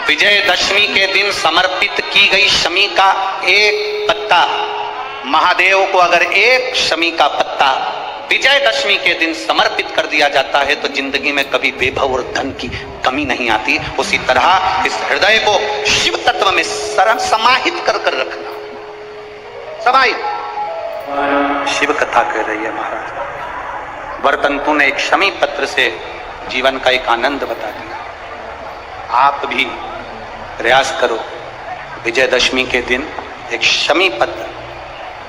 विजयदशमी के दिन समर्पित की गई शमी का एक पत्ता, महादेव को अगर एक शमी का पत्ता विजयदशमी के दिन समर्पित कर दिया जाता है तो जिंदगी में कभी वैभव और धन की कमी नहीं आती। उसी तरह इस हृदय को शिव तत्व में समाहित कर कर रखना। समाहित शिव कथा कह रही है महाराज। वर्तंतु ने एक शमी पत्र से जीवन का एक आनंद बता दिया। आप भी प्रयास करो, विजयदशमी के दिन एक शमी पत्र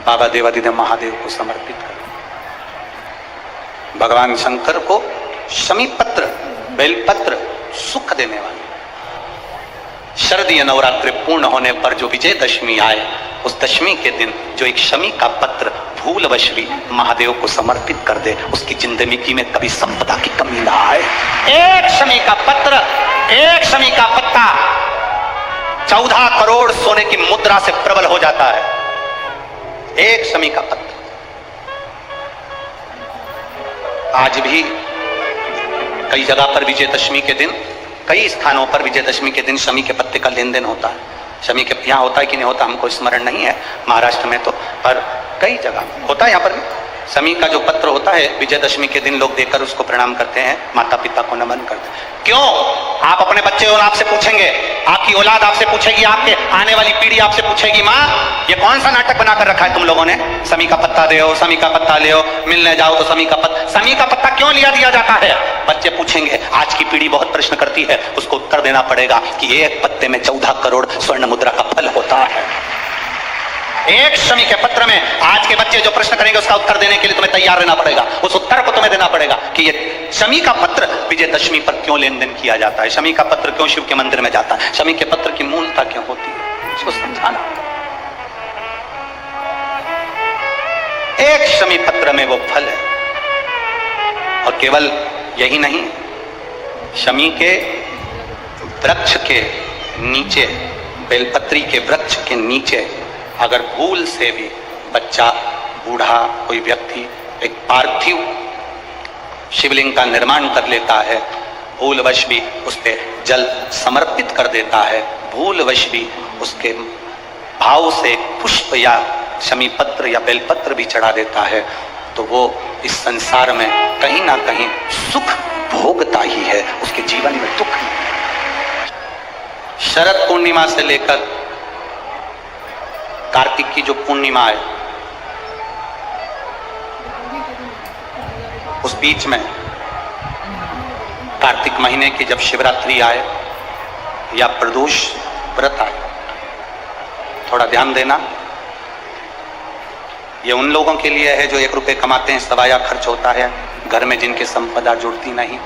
बाबा देवादिदेव महादेव को समर्पित करो। भगवान शंकर को शमी पत्र, बेलपत्र सुख देने वाले। शरदीय नवरात्रि पूर्ण होने पर जो विजयदशमी आए, उस दशमी के दिन जो एक शमी का पत्र भूलवश भी महादेव को समर्पित कर दे, उसकी जिंदगी में कभी संपदा की कमी ना आए। एक शमी का पत्र, एक शमी का पत्ता 14 करोड़ सोने की मुद्रा से प्रबल हो जाता है। एक शमी का पत्र। आज भी कई जगह पर विजयदशमी के दिन, कई स्थानों पर विजयदशमी के दिन शमी के पत्ते का लेन देन होता है। शमी के यहाँ होता है कि नहीं होता हमको स्मरण नहीं है, महाराष्ट्र में तो, पर कई जगह होता है। यहाँ पर भी शमी का जो पत्र होता है विजयदशमी के दिन लोग देकर उसको प्रणाम करते हैं, माता पिता को नमन करते हैं। क्यों? आप अपने बच्चे और आपसे पूछेंगे, आपकी औलाद आपसे पूछेगी, आपके आने वाली पीढ़ी आपसे पूछेगी, माँ ये कौन सा नाटक बनाकर रखा है तुम लोगों ने? शमी का पत्ता दे, शमी का पत्ता ले, मिलने जाओ तो शमी का पत्ता क्यों लिया दिया जाता है? बच्चे पूछेंगे। आज की पीढ़ी बहुत प्रश्न करती है, उसको उत्तर देना पड़ेगा कि एक पत्ते में 14 करोड़ स्वर्ण मुद्रा का फल होता है। एक शमी के पत्र में आज के बच्चे जो प्रश्न करेंगे उसका उत्तर देने के लिए तुम्हें तैयार रहना पड़ेगा। उस उत्तर को तुम्हें देना पड़ेगा कि ये शमी का पत्र विजयदशमी पर क्यों लेन देन किया जाता है, शमी का पत्र क्यों शिव के मंदिर में जाता है, शमी के पत्र की मूलता क्यों होती है, इसको समझाना। एक शमी पत्र में वो फल है। और केवल यही नहीं, शमी के वृक्ष के नीचे, बेलपत्री के वृक्ष के नीचे अगर भूल से भी बच्चा, बूढ़ा, कोई व्यक्ति एक पार्थिव शिवलिंग का निर्माण कर लेता है, भूलवश भी उस पर जल समर्पित कर देता है, भूलवश भी उसके भाव से पुष्प या शमी पत्र या बेलपत्र भी चढ़ा देता है, तो वो इस संसार में कहीं ना कहीं सुख भोगता ही है, उसके जीवन में दुख नहीं। शरद पूर्णिमा से लेकर कार्तिक की जो पूर्णिमा है, उस बीच में कार्तिक महीने की जब शिवरात्रि आए या प्रदोष व्रत आए, थोड़ा ध्यान देना। ये उन लोगों के लिए है जो 1 रुपये कमाते हैं, सवाया खर्च होता है, घर में जिनकी संपदा जुड़ती नहीं,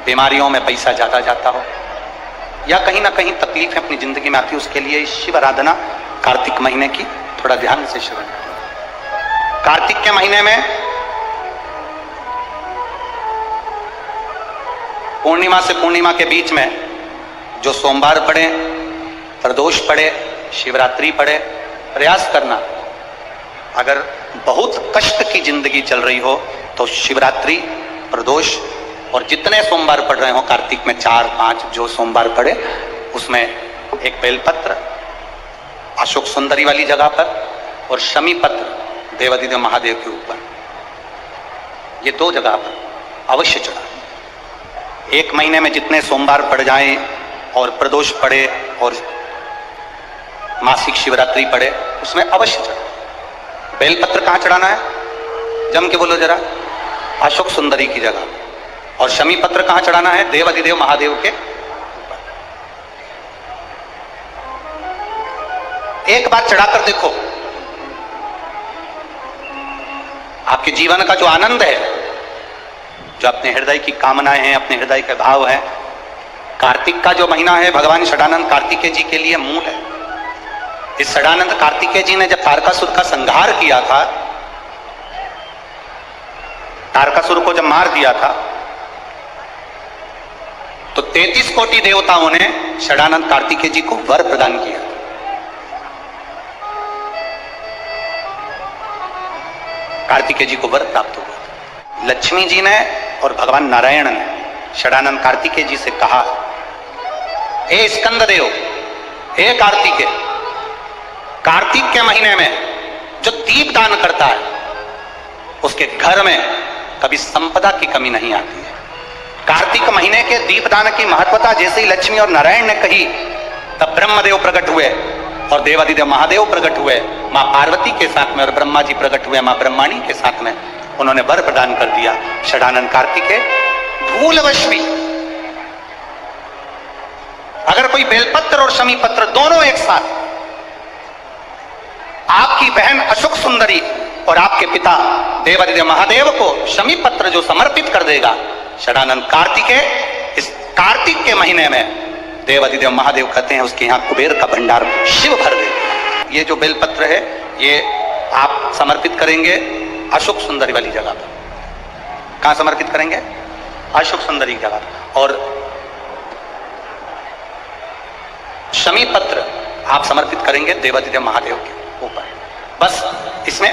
बीमारियों में पैसा ज्यादा जाता हो, या कहीं ना कहीं तकलीफ अपनी जिंदगी में आती है, उसके लिए शिव आराधना कार्तिक महीने की थोड़ा ध्यान से श्रवण करें। कार्तिक के महीने में पूर्णिमा से पूर्णिमा के बीच में जो सोमवार पड़े, प्रदोष पड़े, शिवरात्रि पड़े, प्रयास करना। अगर बहुत कष्ट की जिंदगी चल रही हो तो शिवरात्रि, प्रदोष और जितने सोमवार पड़ रहे हो कार्तिक में 4-5 जो सोमवार पड़े, उसमें एक बेलपत्र अशोक सुंदरी वाली जगह पर और शमी पत्र देवादिदेव महादेव के ऊपर, ये 2 जगह पर अवश्य चढ़ा। 1 महीने में जितने सोमवार पड़ जाएं और प्रदोष पड़े और मासिक शिवरात्रि पड़े, उसमें अवश्य चढ़ा। बेलपत्र कहाँ चढ़ाना है? जम के बोलो जरा। अशोक सुंदरी की जगह। और शमी पत्र कहाँ चढ़ाना है? देवादिदेव महादेव के। एक बार चढ़ाकर देखो, आपके जीवन का जो आनंद है, जो अपने हृदय की कामनाएं हैं, अपने हृदय के भाव हैं। कार्तिक का जो महीना है भगवान षडानंद कार्तिकेय जी के लिए मूल है। इस षडानंद कार्तिकेय जी ने जब तारकासुर का संहार किया था, तारकासुर को जब मार दिया था, तो 33 कोटि देवताओं ने षडानंद कार्तिकेय जी को वर प्रदान किया। कार्तिकेय जी को वर प्राप्त हुआ। लक्ष्मी जी ने और भगवान नारायण ने षडानंद कार्तिकेय जी से कहा हे स्कंद देव, हे कार्तिक, कार्तिक के महीने में जो दीप दान करता है उसके घर में कभी संपदा की कमी नहीं आती है। कार्तिक महीने के दीपदान की महत्वता जैसे ही लक्ष्मी और नारायण ने कही, तब ब्रह्मदेव प्रकट हुए और देवादिदेव महादेव प्रकट हुए मां पार्वती के साथ में, और ब्रह्मा जी प्रकट हुए मां ब्रह्माणी के साथ में। उन्होंने वर प्रदान कर दिया। षडानन कार्तिकेय भूलवश भी अगर कोई बेलपत्र और शमी पत्र दोनों एक साथ आपकी बहन अशोक सुंदरी और आपके पिता देवादिदेव महादेव को शमी पत्र जो समर्पित कर देगा, षडानन कार्तिकेय इस कार्तिक के महीने में देवादिदेव महादेव कहते हैं उसके यहां कुबेर का भंडार शिव भर दे। ये जो बेलपत्र है ये आप समर्पित करेंगे अशोक सुंदरी वाली जगह पर। कहां समर्पित करेंगे? अशोक सुंदरी की जगह पर। और शमी पत्र आप समर्पित करेंगे देवादिदेव महादेव के ऊपर। बस इसमें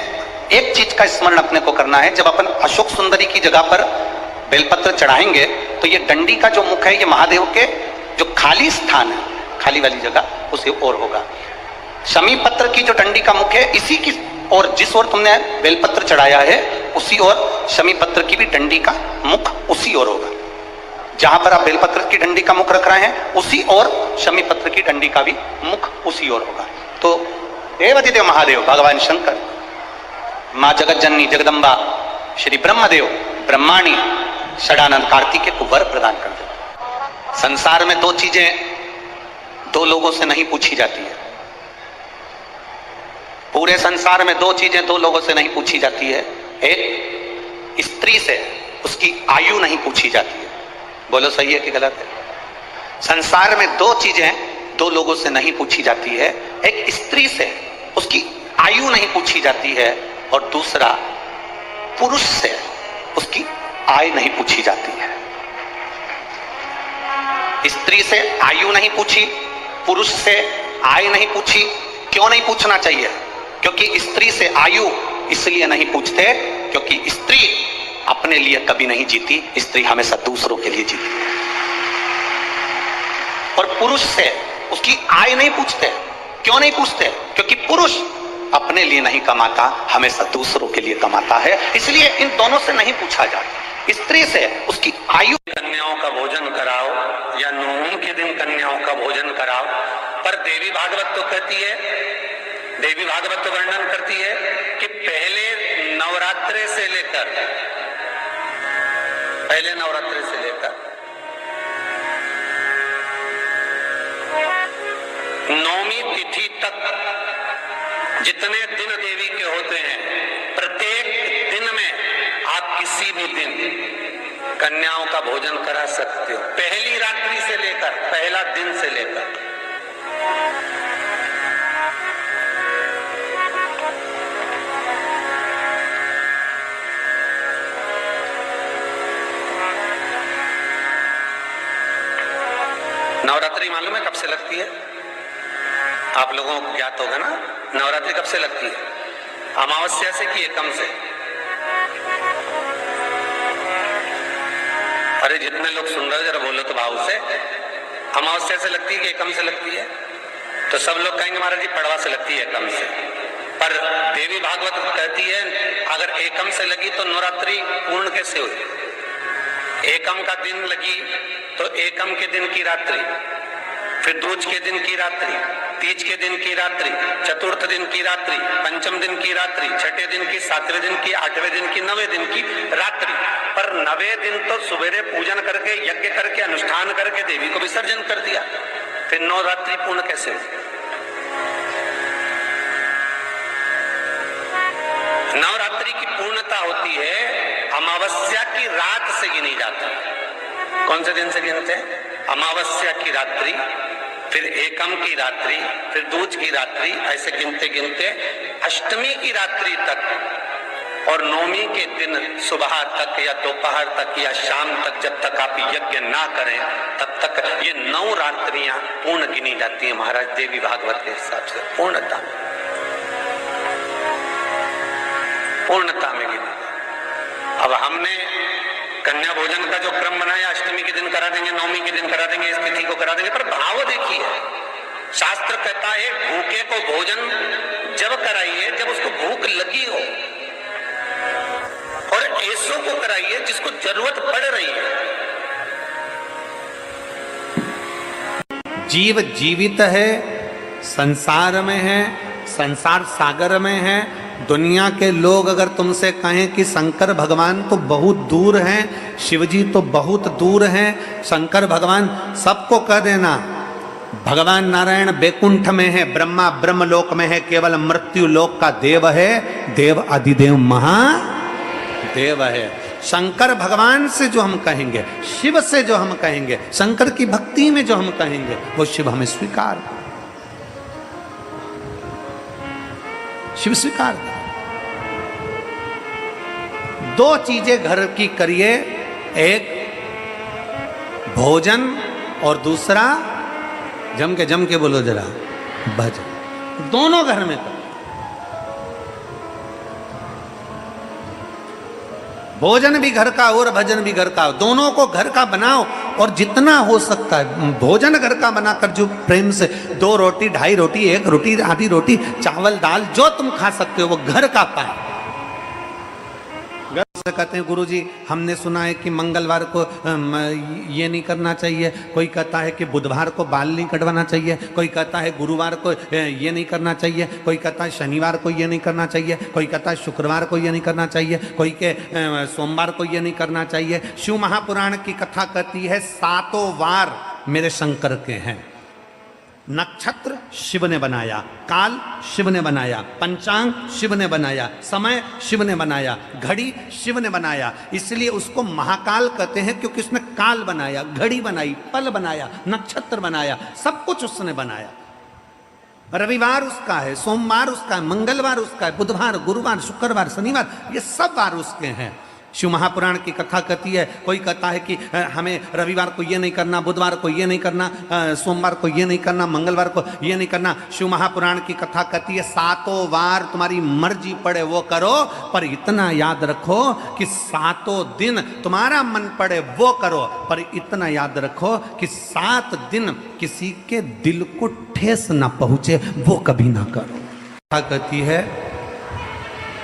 एक चीज का स्मरण अपने को करना है, जब अपन अशोक सुंदरी की जगह पर बेलपत्र चढ़ाएंगे तो ये डंडी का जो मुख है ये महादेव के जो खाली स्थान है, खाली वाली जगह उसी ओर होगा। शमी पत्र की जो डंडी का मुख है इसी की और जिस ओर तुमने बेलपत्र चढ़ाया है उसी ओर शमी पत्र की भी डंडी का मुख उसी ओर होगा। जहां पर आप बेलपत्र की डंडी का मुख रख रहे हैं उसी ओर शमी पत्र की डंडी का भी मुख उसी ओर होगा। तो देवादिदेव महादेव भगवान शंकर, मां जगत जननी जगदम्बा, श्री ब्रह्मदेव ब्रह्माणी षडानंद कार्तिकेय को वर प्रदान कर दे। संसार में दो चीजें दो लोगों से नहीं पूछी जाती है। पूरे संसार में दो चीजें दो लोगों से नहीं पूछी जाती है। एक, स्त्री से उसकी आयु नहीं पूछी जाती है। बोलो सही है कि गलत है? संसार में दो चीजें दो लोगों से नहीं पूछी जाती है। एक, स्त्री से उसकी आयु नहीं पूछी जाती है, और दूसरा, पुरुष से उसकी आय नहीं पूछी जाती है। स्त्री से आयु नहीं पूछी, पुरुष से आय नहीं पूछी। क्यों नहीं पूछना चाहिए? क्योंकि स्त्री से आयु इसलिए नहीं पूछते क्योंकि स्त्री अपने लिए कभी नहीं जीती, स्त्री हमेशा दूसरों के लिए जीती है। और पुरुष से उसकी आय नहीं पूछते। क्यों नहीं पूछते? क्योंकि पुरुष अपने लिए नहीं कमाता, हमेशा दूसरों के लिए कमाता है, इसलिए इन दोनों से नहीं पूछा जाता। स्त्री से उसकी आयु, कन्याओं का भोजन कराओ या नवमी के दिन कन्याओं का भोजन कराओ, पर देवी भागवत तो कहती है, देवी भागवत तो वर्णन करती है कि पहले नवरात्रे से लेकर नौमी तिथि तक जितने दिन देवी के होते हैं, प्रत्येक दिन में आप किसी भी दिन कन्याओं का भोजन करा सकते हो। पहली रात्रि से लेकर, पहला दिन से लेकर। नवरात्रि मालूम है कब से लगती है? आप लोगों को ज्ञात होगा ना, नवरात्रि कब से लगती है? अमावस्या से कि एकम से? अरे जितने लोग सुन रहे हो जरा बोलो तो भाव से। अमावस्या से लगती है कि एकम से लगती है? तो सब लोग कहेंगे महाराज जी पड़वा से लगती है, एकम से। पर देवी भागवत कहती है अगर एकम से लगी तो नवरात्रि पूर्ण कैसे हुई? एकम का दिन लगी तो एकम के दिन की रात्रि, फिर दूज के दिन की रात्रि, तीज के दिन की रात्रि, चतुर्थ दिन की रात्रि, पंचम दिन की रात्रि, छठे दिन की, सातवें दिन की, आठवें दिन की, नवें दिन की रात्रि। पर नवे दिन तो सुबेरे पूजन करके, यज्ञ करके, अनुष्ठान करके देवी को विसर्जन कर दिया, फिर नवरात्रि पूर्ण कैसे हुई? नवरात्रि की पूर्णता होती है अमावस्या की रात से गिनी जाती है। कौन से दिन से गिनते हैं? अमावस्या की रात्रि, फिर एकम की रात्रि, फिर दूज की रात्रि, ऐसे गिनते गिनते अष्टमी की रात्रि तक और नौमी के दिन सुबह तक या दोपहर तक या शाम तक, जब तक आप यज्ञ ना करें तब तक ये 9 रात्रियां पूर्ण गिनी जाती है महाराज देवी भागवत के हिसाब से। पूर्णता में गिनी। अब हमने कन्या भोजन का जो क्रम बनाया, अष्टमी के दिन करा देंगे, नवमी के दिन करा देंगे, इस तिथि को करा देंगे, पर भाव देखिए, शास्त्र कहता है भूखे को भोजन जब कराइए जब उसको भूख लगी हो, और ऐसों को कराइए जिसको जरूरत पड़ रही है। जीव जीवित है, संसार में है, संसार सागर में है। दुनिया के लोग अगर तुमसे कहें कि शंकर भगवान तो बहुत दूर हैं, शिवजी तो बहुत दूर हैं, शंकर भगवान, सबको कह देना भगवान नारायण बैकुंठ में है, ब्रह्मा ब्रह्मलोक में है, केवल मृत्यु लोक का देव है, देव अधिदेव महादेव है। शंकर भगवान से जो हम कहेंगे, शिव से जो हम कहेंगे, शंकर की भक्ति में जो हम कहेंगे, वो शिव हमें स्वीकार, शिव स्वीकार। दो चीजें घर की करिए, एक भोजन और दूसरा जम के बोलो जरा भजन। दोनों घर में करो, भोजन भी घर का और भजन भी घर का, दोनों को घर का बनाओ। और जितना हो सकता है भोजन घर का बनाकर जो प्रेम से 2 रोटी, 2.5 रोटी, 1 रोटी, आधी रोटी, चावल दाल जो तुम खा सकते हो वो घर का पाए। से कहते हैं गुरुजी हमने सुना है कि मंगलवार को ये नहीं करना चाहिए, कोई कहता है कि बुधवार को बाल नहीं कटवाना चाहिए, कोई कहता है गुरुवार को ये नहीं करना चाहिए, कोई कहता है शनिवार को ये नहीं करना चाहिए, कोई कहता है शुक्रवार को ये नहीं करना चाहिए, कोई के सोमवार को ये नहीं करना चाहिए। शिव महापुराण की कथा कहती है 7 वार मेरे शंकर के हैं। नक्षत्र शिव ने बनाया, काल शिव ने बनाया, पंचांग शिव ने बनाया, समय शिव ने बनाया, घड़ी शिव ने बनाया, इसलिए उसको महाकाल कहते हैं क्योंकि उसने काल बनाया, घड़ी बनाई, पल बनाया, नक्षत्र बनाया, सब कुछ उसने बनाया। रविवार उसका है, सोमवार उसका है, मंगलवार उसका है, बुधवार, गुरुवार, शुक्रवार, शनिवार, ये सब वार उसके हैं। शिव महापुराण की कथा कहती है, कोई कहता है कि हमें रविवार को ये नहीं करना, बुधवार को ये नहीं करना, सोमवार को ये नहीं करना, मंगलवार को ये नहीं करना। शिव महापुराण की कथा कहती है 7 वार तुम्हारी मर्जी पड़े वो करो, पर इतना याद रखो कि 7 दिन तुम्हारा मन पड़े वो करो, पर इतना याद रखो कि 7 दिन किसी के दिल को ठेस ना पहुंचे वो कभी ना करो। कथा कहती है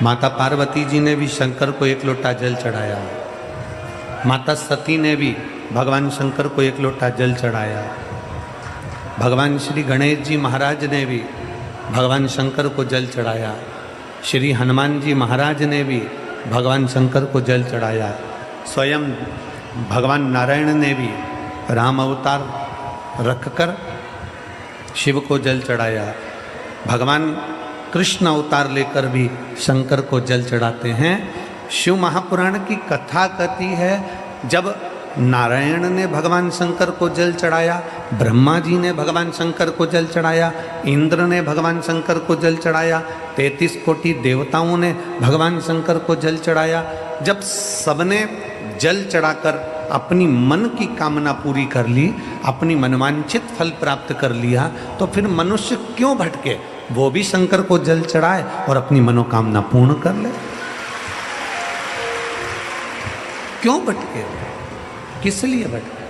माता पार्वती जी ने भी शंकर को 1 लोटा जल चढ़ाया, माता सती ने भी भगवान शंकर को 1 लोटा जल चढ़ाया, भगवान श्री गणेश जी महाराज ने भी भगवान शंकर को जल चढ़ाया, श्री हनुमान जी महाराज ने भी भगवान शंकर को जल चढ़ाया, स्वयं भगवान नारायण ने भी राम अवतार रखकर शिव को जल चढ़ाया, भगवान कृष्ण अवतार लेकर भी शंकर को जल चढ़ाते हैं। शिव महापुराण की कथा कहती है जब नारायण ने भगवान शंकर को जल चढ़ाया, ब्रह्मा जी ने भगवान शंकर को जल चढ़ाया, इंद्र ने भगवान शंकर को जल चढ़ाया, 33 कोटि देवताओं ने भगवान शंकर को जल चढ़ाया। जब सबने जल चढ़ाकर अपनी मन की कामना पूरी कर ली, अपनी मनवांछित फल प्राप्त कर लिया, तो फिर मनुष्य क्यों भटके, वो भी शंकर को जल चढ़ाए और अपनी मनोकामना पूर्ण कर ले। क्यों भटके, किस लिए भटके?